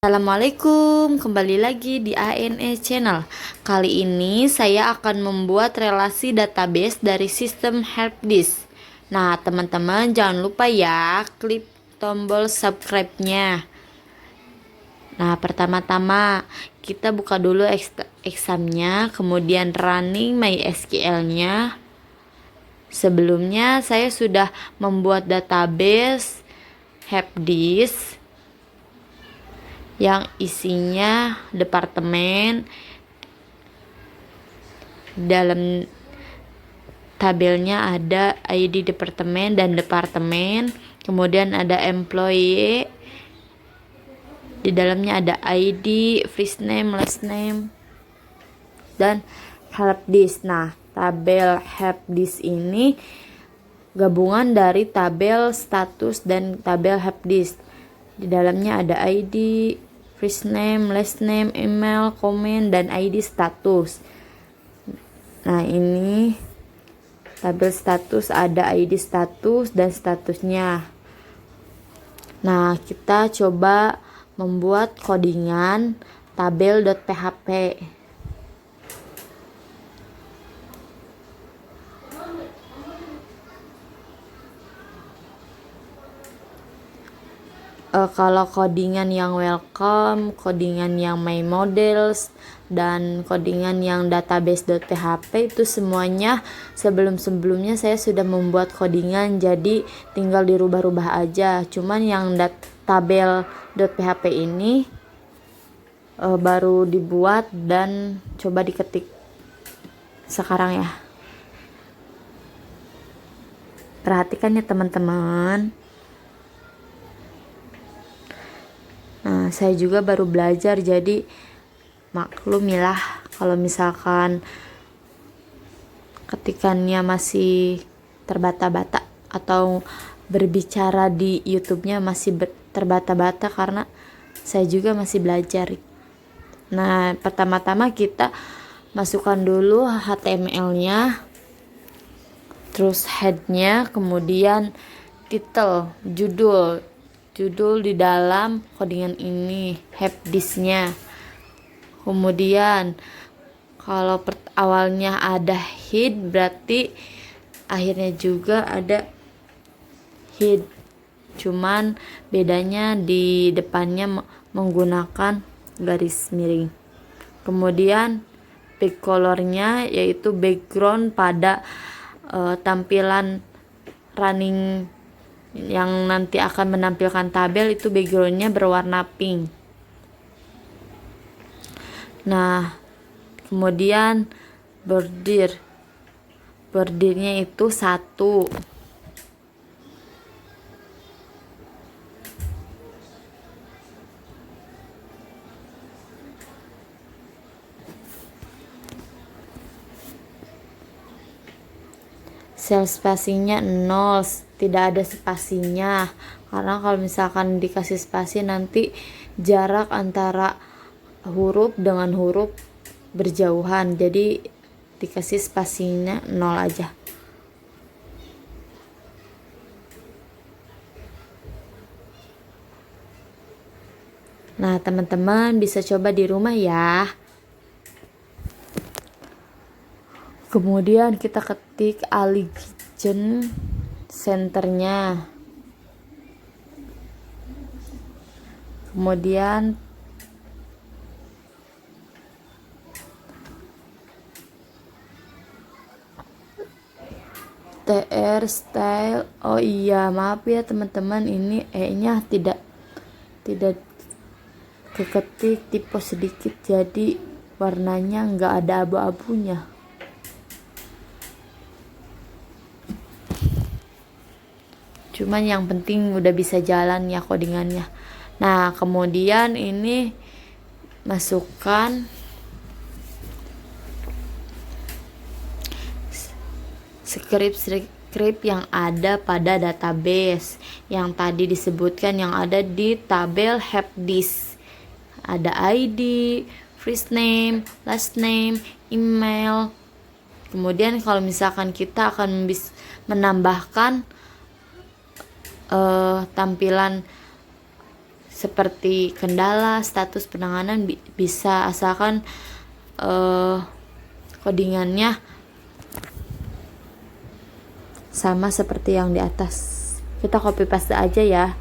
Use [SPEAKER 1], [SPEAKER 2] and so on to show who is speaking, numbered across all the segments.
[SPEAKER 1] Assalamualaikum, kembali lagi di ANE Channel. Kali ini saya akan membuat relasi database dari sistem helpdesk. Nah, teman-teman jangan lupa ya, klik tombol subscribe-nya. Nah, pertama-tama kita buka dulu examnya, kemudian running MySQL-nya. Sebelumnya saya sudah membuat database helpdesk yang isinya departemen. Dalam tabelnya ada ID departemen dan departemen, kemudian ada employee, di dalamnya ada ID, first name, last name, dan helpdesk. Nah, tabel helpdesk ini gabungan dari tabel status dan tabel helpdesk. Di dalamnya ada ID, first name, last name, email, comment, dan ID status. Nah, ini tabel status, ada ID status dan statusnya. Nah, kita coba membuat codingan tabel.php. Kalau codingan yang welcome, codingan yang my models, dan codingan yang database.php itu semuanya sebelumnya saya sudah membuat codingan, jadi tinggal dirubah-rubah aja. Cuman yang tabel.php ini baru dibuat dan coba diketik sekarang ya. Perhatikan ya teman-teman. Nah, saya juga baru belajar, jadi maklumilah kalau misalkan ketikannya masih terbata-bata atau berbicara di YouTube-nya masih terbata-bata karena saya juga masih belajar. Nah, pertama-tama kita masukkan dulu HTML-nya, terus head-nya, kemudian title, judul di dalam codingan ini, helpdesk-nya. Kemudian kalau awalnya ada head, berarti akhirnya juga ada head. Cuman bedanya di depannya menggunakan garis miring. Kemudian back color-nya yaitu background pada tampilan running yang nanti akan menampilkan tabel, itu backgroundnya berwarna pink. Nah, kemudian bordernya itu 1. Sel spasinya 0, tidak ada spasinya, karena kalau misalkan dikasih spasi nanti jarak antara huruf dengan huruf berjauhan, jadi dikasih spasinya 0 aja. Nah, teman-teman bisa coba di rumah ya. Kemudian kita ketik Allegiant centernya. Kemudian TR style. Oh iya, maaf ya teman-teman, ini nya tidak keketik tipe sedikit, jadi warnanya nggak ada abu-abunya. Cuman yang penting udah bisa jalan ya codingannya. Nah, kemudian ini masukkan script yang ada pada database yang tadi disebutkan, yang ada di tabel helpdesk. Ada ID, first name, last name, email. Kemudian kalau misalkan kita akan menambahkan tampilan seperti kendala, status penanganan bisa, asalkan codingannya sama seperti yang di atas. Kita copy paste aja ya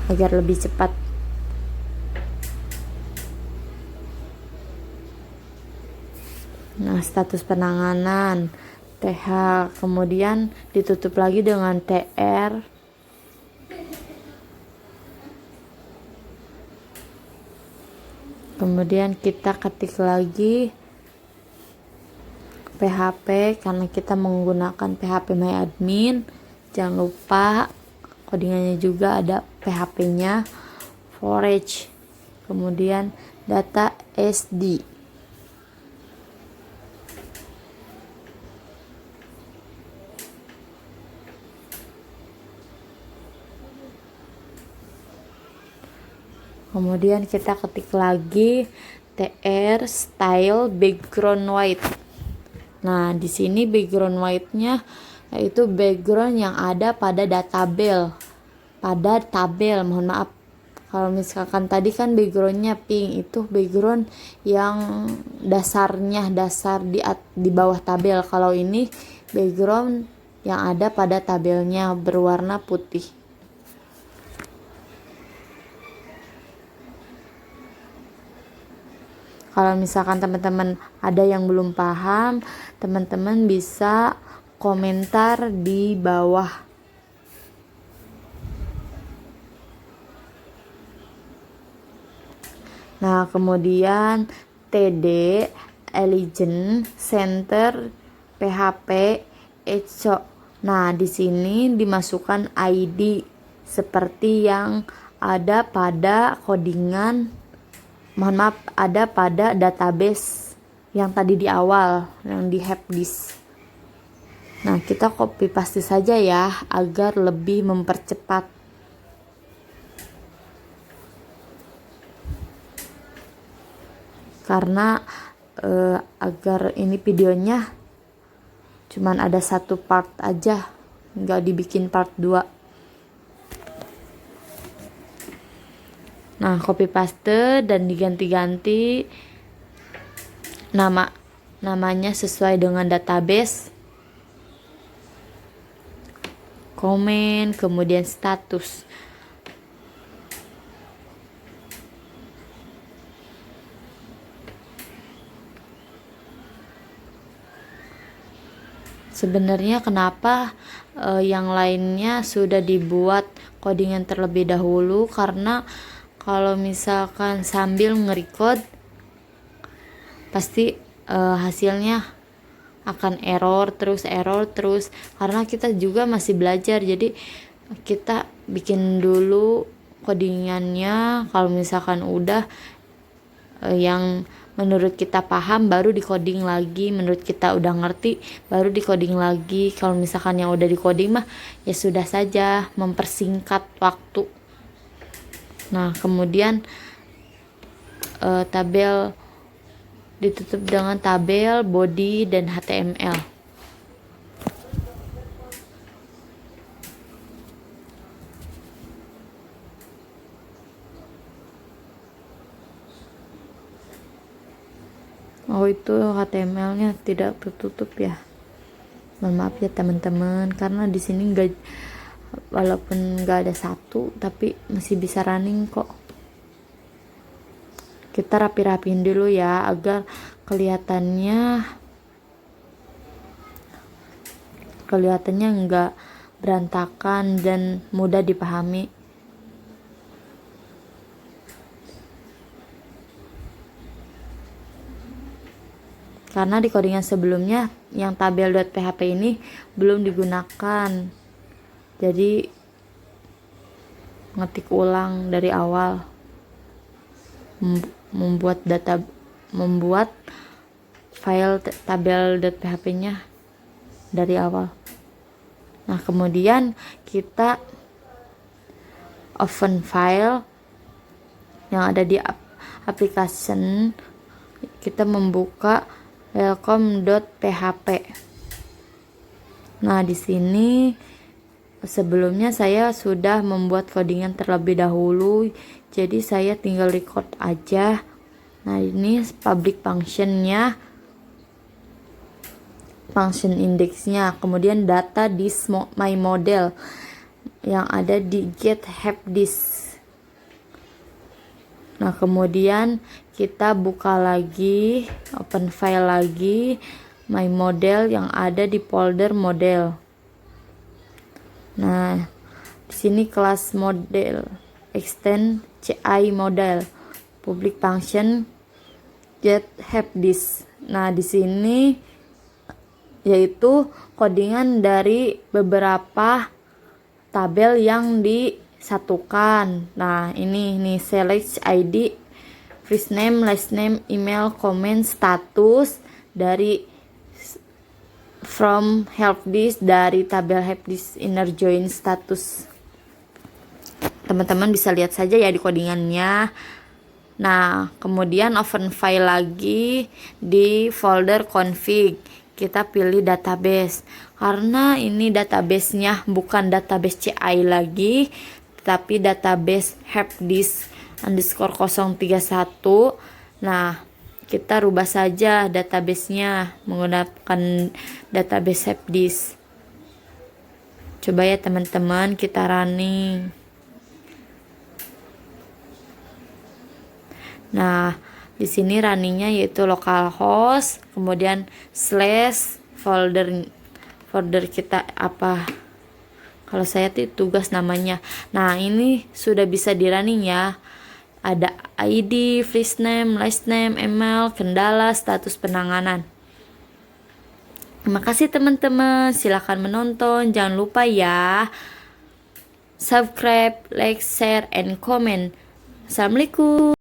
[SPEAKER 1] agar lebih cepat. Nah, status penanganan TH, kemudian ditutup lagi dengan TR. Kemudian kita ketik lagi PHP karena kita menggunakan PHP MyAdmin. Jangan lupa codingannya juga ada PHP-nya, forage, kemudian data SD. Kemudian kita ketik lagi tr style background white. Nah, di sini background white-nya yaitu background yang ada pada tabel. Mohon maaf. Kalau misalkan tadi kan backgroundnya pink, itu background yang dasar di bawah tabel. Kalau ini background yang ada pada tabelnya berwarna putih. Kalau misalkan teman-teman ada yang belum paham, teman-teman bisa komentar di bawah. Nah, kemudian TD, Elegant, Center, PHP, Echo. Nah, di sini dimasukkan ID seperti yang ada pada codingan. Mohon maaf, ada pada database yang tadi di awal, yang di helpdesk. Nah, kita copy paste saja ya, agar lebih mempercepat. Karena agar ini videonya cuman ada satu part aja, nggak dibikin part 2. Nah, copy paste dan diganti-ganti namanya sesuai dengan database, komen, kemudian status. Sebenarnya kenapa yang lainnya sudah dibuat codingan terlebih dahulu, karena kalau misalkan sambil nge-record pasti hasilnya akan error terus karena kita juga masih belajar. Jadi kita bikin dulu codingannya, kalau misalkan udah yang menurut kita paham baru di-coding lagi, menurut kita udah ngerti baru di-coding lagi. Kalau misalkan yang udah di-coding mah ya sudah saja, mempersingkat waktu. Nah, kemudian tabel ditutup dengan tabel, body, dan HTML. Oh, itu HTML-nya tidak tertutup ya. Mohon maaf ya teman-teman, karena di sini walaupun nggak ada satu, tapi masih bisa running kok. Kita rapi-rapiin dulu ya, agar kelihatannya nggak berantakan dan mudah dipahami. Karena di codingan sebelumnya yang tabel.php ini belum digunakan. Jadi ngetik ulang dari awal, membuat file tabel.php-nya dari awal. Nah, kemudian kita open file yang ada di application, kita membuka welcome.php. Nah, di sini sebelumnya saya sudah membuat codingan terlebih dahulu, jadi saya tinggal record aja. Nah, ini public functionnya, function indexnya, kemudian data di my model yang ada di get help this. Nah, kemudian kita buka lagi, open file lagi, my model yang ada di folder model. Nah, di sini kelas model, extend CI model, public function get help this. Nah, di sini yaitu codingan dari beberapa tabel yang disatukan. Nah, ini nih select ID, first name, last name, email, comment, status dari from help this, dari tabel help this inner join status. Teman-teman bisa lihat saja ya di codingannya. Nah, kemudian open file lagi di folder config. Kita pilih database. Karena ini databasenya bukan database CI lagi, tapi database helpdesk underscore 031. Nah, kita rubah saja databasenya menggunakan database helpdesk. Coba ya teman-teman, kita running. Nah, di sini runningnya yaitu localhost, kemudian slash folder kita apa? Kalau saya tugas namanya. Nah, ini sudah bisa di running ya. Ada ID, first name, last name, email, kendala, status penanganan. Terima kasih teman-teman. Silahkan menonton. Jangan lupa ya subscribe, like, share, and comment. Assalamualaikum.